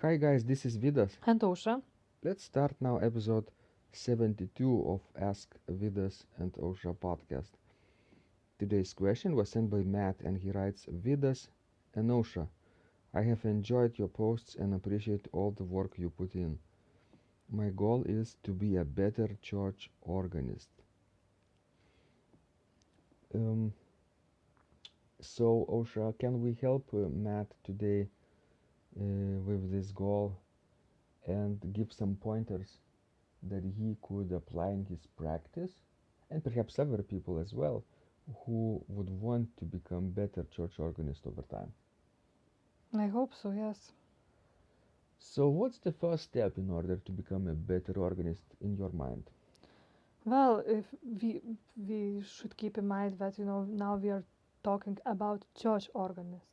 Hi guys, this is Vidas. And Ausra. Let's start now episode 72 of Ask Vidas and Ausra podcast. Today's question was sent by Matt and he writes, Vidas and Ausra, I have enjoyed your posts and appreciate all the work you put in. My goal is to be a better church organist. Um, so Ausra, can we help Matt today with this goal and give some pointers that he could apply in his practice, and perhaps other people as well who would want to become better church organists over time? I hope so, yes. So what's the first step in order to become a better organist in your mind? Well, if we should keep in mind that now we are talking about church organist.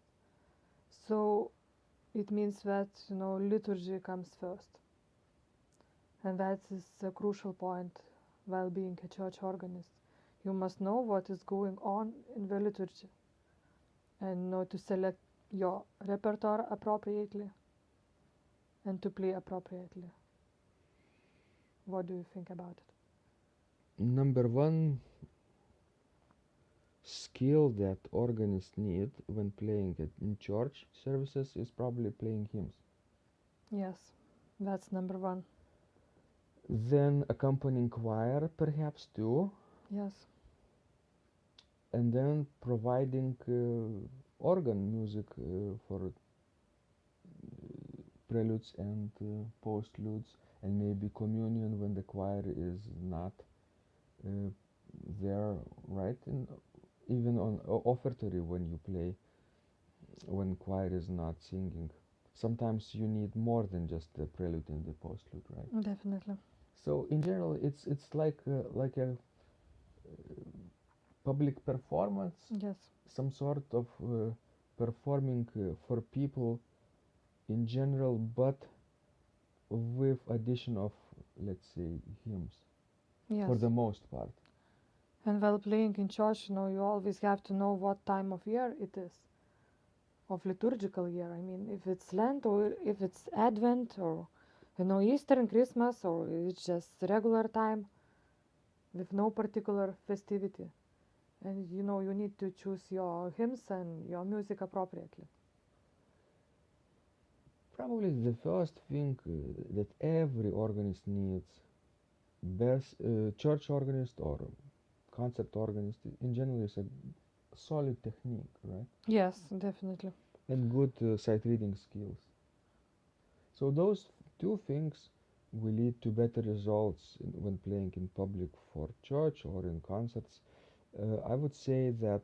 So it means that liturgy comes first. And that is a crucial point while being a church organist. You must know what is going on in the liturgy and know to select your repertoire appropriately and to play appropriately. What do you think about it? Number one skill that organists need when playing in church services is probably playing hymns. Yes, that's number one. Then accompanying choir perhaps too, Yes. and then providing organ music for preludes and postludes, and maybe communion when the choir is not uh, there, right? And even on offertory when you play, when choir is not singing. Sometimes you need more than just the prelude and the postlude, right? Definitely. So in general, it's like a public performance, Yes. some sort of performing for people in general, but with addition of, let's say, hymns Yes. for the most part. And while playing in church, you always have to know what time of year it is. Of liturgical year. I mean, if it's Lent or if it's Advent or Easter and Christmas, or it's just regular time with no particular festivity. And you need to choose your hymns and your music appropriately. Probably the first thing that every organist needs, best church organist or concert organist in general, is a solid technique, right? Yes, definitely. And good sight reading skills. So those two things will lead to better results when playing in public for church or in concerts. I would say that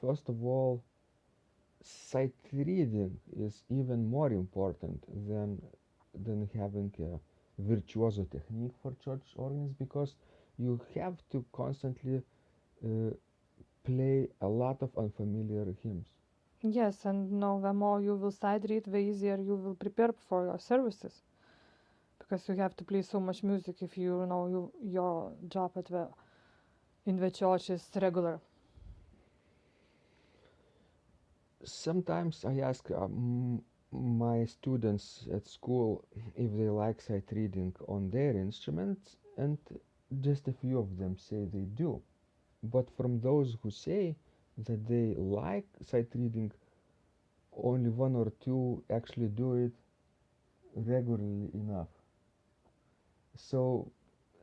first of all, sight reading is even more important than having a virtuoso technique for church organs, because you have to constantly uh, play a lot of unfamiliar hymns. Yes, and the more you will sight read, the easier you will prepare for your services. Because you have to play so much music if your job in the church is regular. Sometimes I ask my students at school if they like sight reading on their instruments, and just a few of them say they do. But from those who say that they like sight reading, only one or two actually do it regularly enough. So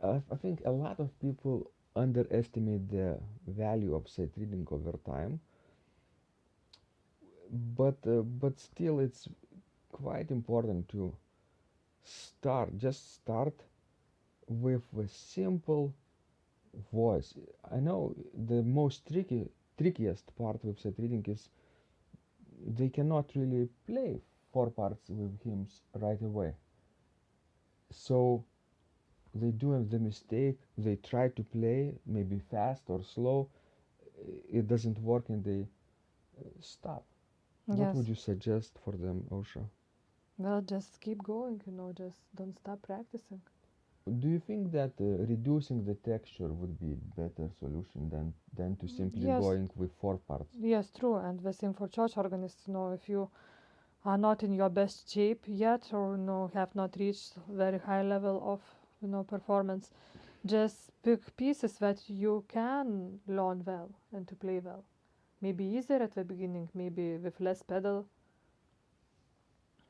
I think a lot of people underestimate the value of sight reading over time, but still it's quite important to start with a simple voice. I know the most trickiest part with sight reading is they cannot really play four parts with hymns right away. So they do the mistake, they try to play maybe fast or slow, it doesn't work and they stop. What Yes. would you suggest for them, Osha? Well, just keep going, just don't stop practicing. Do you think that reducing the texture would be better solution than to simply Yes, going with four parts? yes, true. And the same for church organists, if you are not in your best shape yet, or have not reached very high level of performance, just pick pieces that you can learn well and to play well. Maybe easier at the beginning, maybe with less pedal.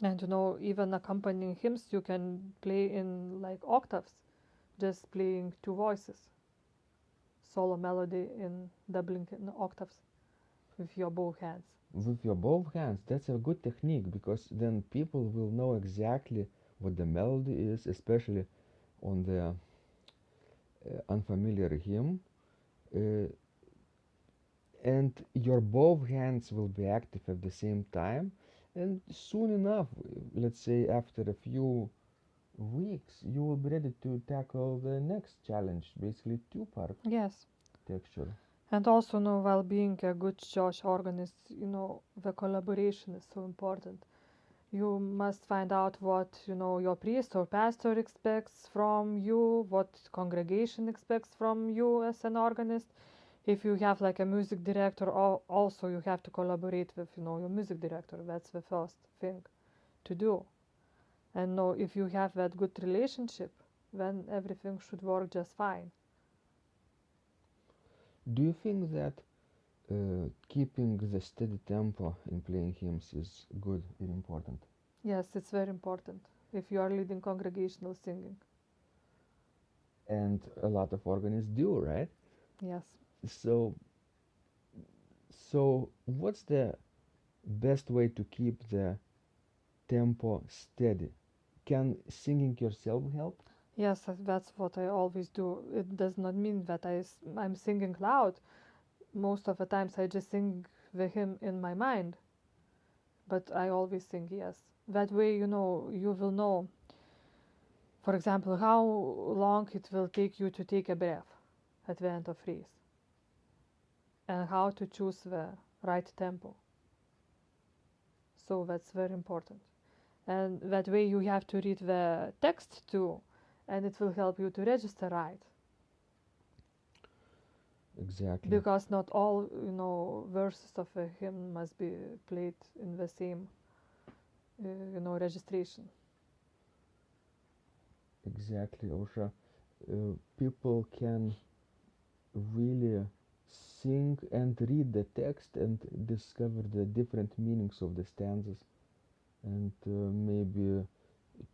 And even accompanying hymns you can play in like octaves, just playing two voices, solo melody in doubling in octaves with your both hands. With your both hands, that's a good technique because then people will know exactly what the melody is, especially on the unfamiliar hymn. Uh, and your both hands will be active at the same time, and soon enough, let's say after a few weeks, you will be ready to tackle the next challenge, basically two-part Yes. texture. And also, while being a good church organist, the collaboration is so important. You must find out what your priest or pastor expects from you, what congregation expects from you as an organist. If you have like a music director, also you have to collaborate with your music director. That's the first thing to do. And if you have that good relationship, then everything should work just fine. Do you think that keeping the steady tempo in playing hymns is good and important? Yes, it's very important if you are leading congregational singing. And a lot of organists do, right? Yes. So, so what's the best way to keep the tempo steady? Can singing yourself help? Yes, that's what I always do. It does not mean that I'm singing loud. Most of the times I just sing the hymn in my mind, but I always sing yes. That way, you will know, for example, how long it will take you to take a breath at the end of phrase, and how to choose the right tempo. So that's very important. And that way you have to read the text too, and it will help you to register right. Exactly, Because not all, verses of a hymn must be played in the same, registration. exactly, Osha. People can really sing and read the text and discover the different meanings of the stanzas, and maybe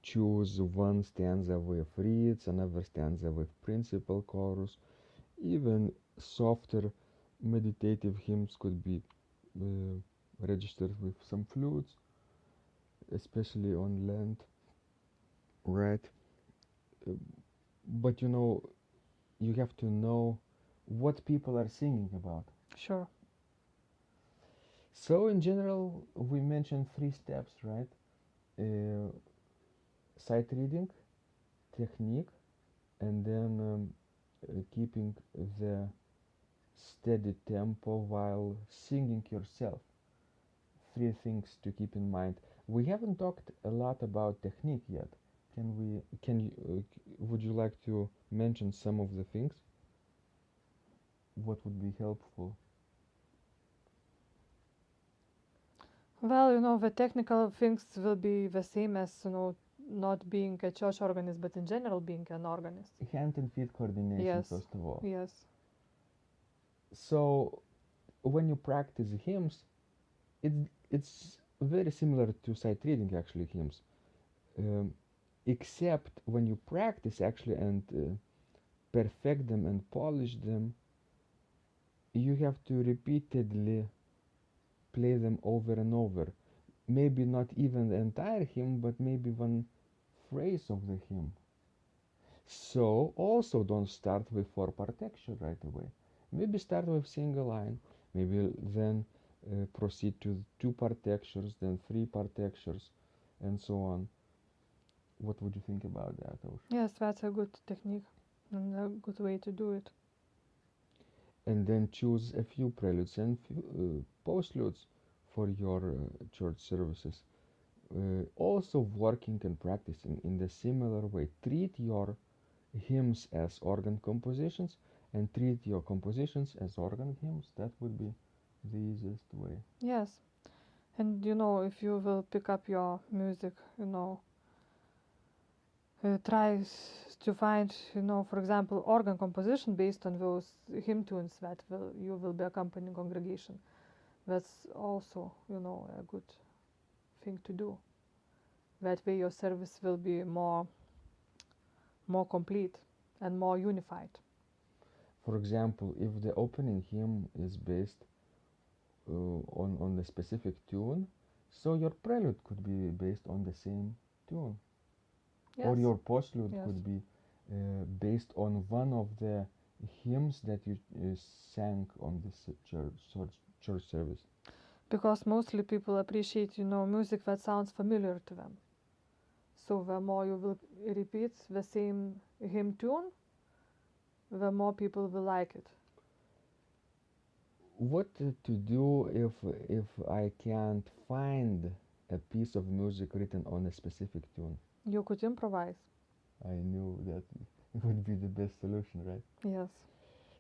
choose one stanza with reeds, another stanza with principal chorus. Even softer meditative hymns could be registered with some flutes, especially on Lent, right? Uh, but you have to know what people are singing about. Sure. So, in general, we mentioned three steps, right? Uh, Sight reading, technique, and then keeping the steady tempo while singing yourself. Three things to keep in mind. We haven't talked a lot about technique yet. Can we? Can you? Would you like to mention some of the things? What would be helpful? Well, the technical things will be the same as, not being a church organist, but in general being an organist. Hand and feet coordination, Yes. first of all. Yes. So, when you practice hymns, it's very similar to sight reading, actually, hymns. Um, except when you practice actually and perfect them and polish them, you have to repeatedly play them over and over. Maybe not even the entire hymn, but maybe one phrase of the hymn. So also don't start with four-part texture right away. Maybe start with single line, maybe then proceed to two-part textures, then three-part textures, and so on. What would you think about that, Osh? Yes, that's a good technique and a good way to do it. And then choose a few preludes and postludes for your church services. Also working and practicing in the similar way. Treat your hymns as organ compositions and treat your compositions as organ hymns. That would be the easiest way. Yes. And if you will pick up your music, try to find, for example, organ composition based on those hymn tunes that you will be accompanying congregation. That's also, a good thing to do. That way your service will be more complete and more unified. For example, if the opening hymn is based on the specific tune, so your prelude could be based on the same tune. Yes. Or your postlude Yes. could be based on one of the hymns that you sang on this church service. Because mostly people appreciate, music that sounds familiar to them. So the more you will repeat the same hymn tune, the more people will like it. What to do if I can't find a piece of music written on a specific tune? You could improvise. I knew that would be the best solution, right? Yes.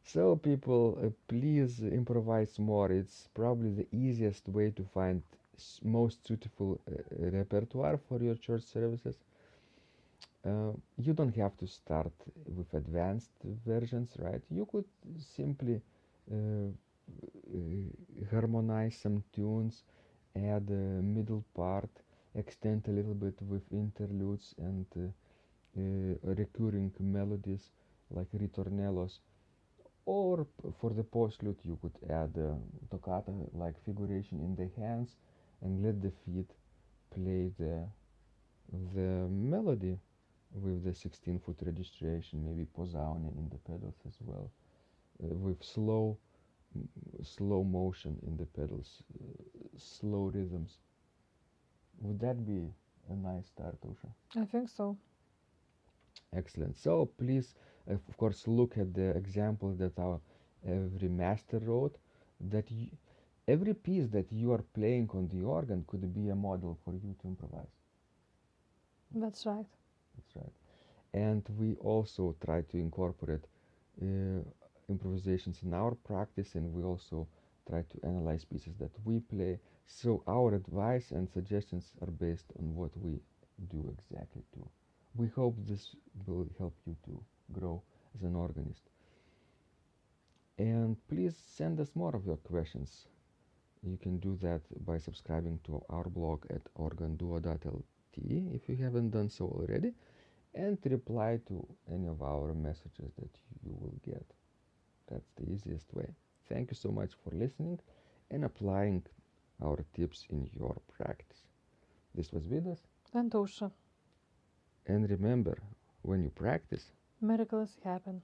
So people, please improvise more. It's probably the easiest way to find most suitable repertoire for your church services. You don't have to start with advanced versions, right? You could simply harmonize some tunes, add a middle part, extend a little bit with interludes and recurring melodies like ritornellos. Or for the postlude, you could add a toccata like figuration in the hands and let the feet play the melody with the 16-foot registration, maybe posaune in the pedals as well, with slow motion in the pedals, slow rhythms. Would that be a nice start, Usha? I think so. Excellent. So please, of course, look at the examples that our every master wrote. That every piece that you are playing on the organ could be a model for you to improvise. That's right. That's right. And we also try to incorporate uh, improvisations in our practice, and we also try to analyze pieces that we play. So our advice and suggestions are based on what we do exactly too. We hope this will help you to grow as an organist. And please send us more of your questions. You can do that by subscribing to our blog at organduo.lt if you haven't done so already, and reply to any of our messages that you will get. That's the easiest way. Thank you so much for listening and applying our tips in your practice. This was Vidas. And Ausra. And remember, when you practice, Miracles happen.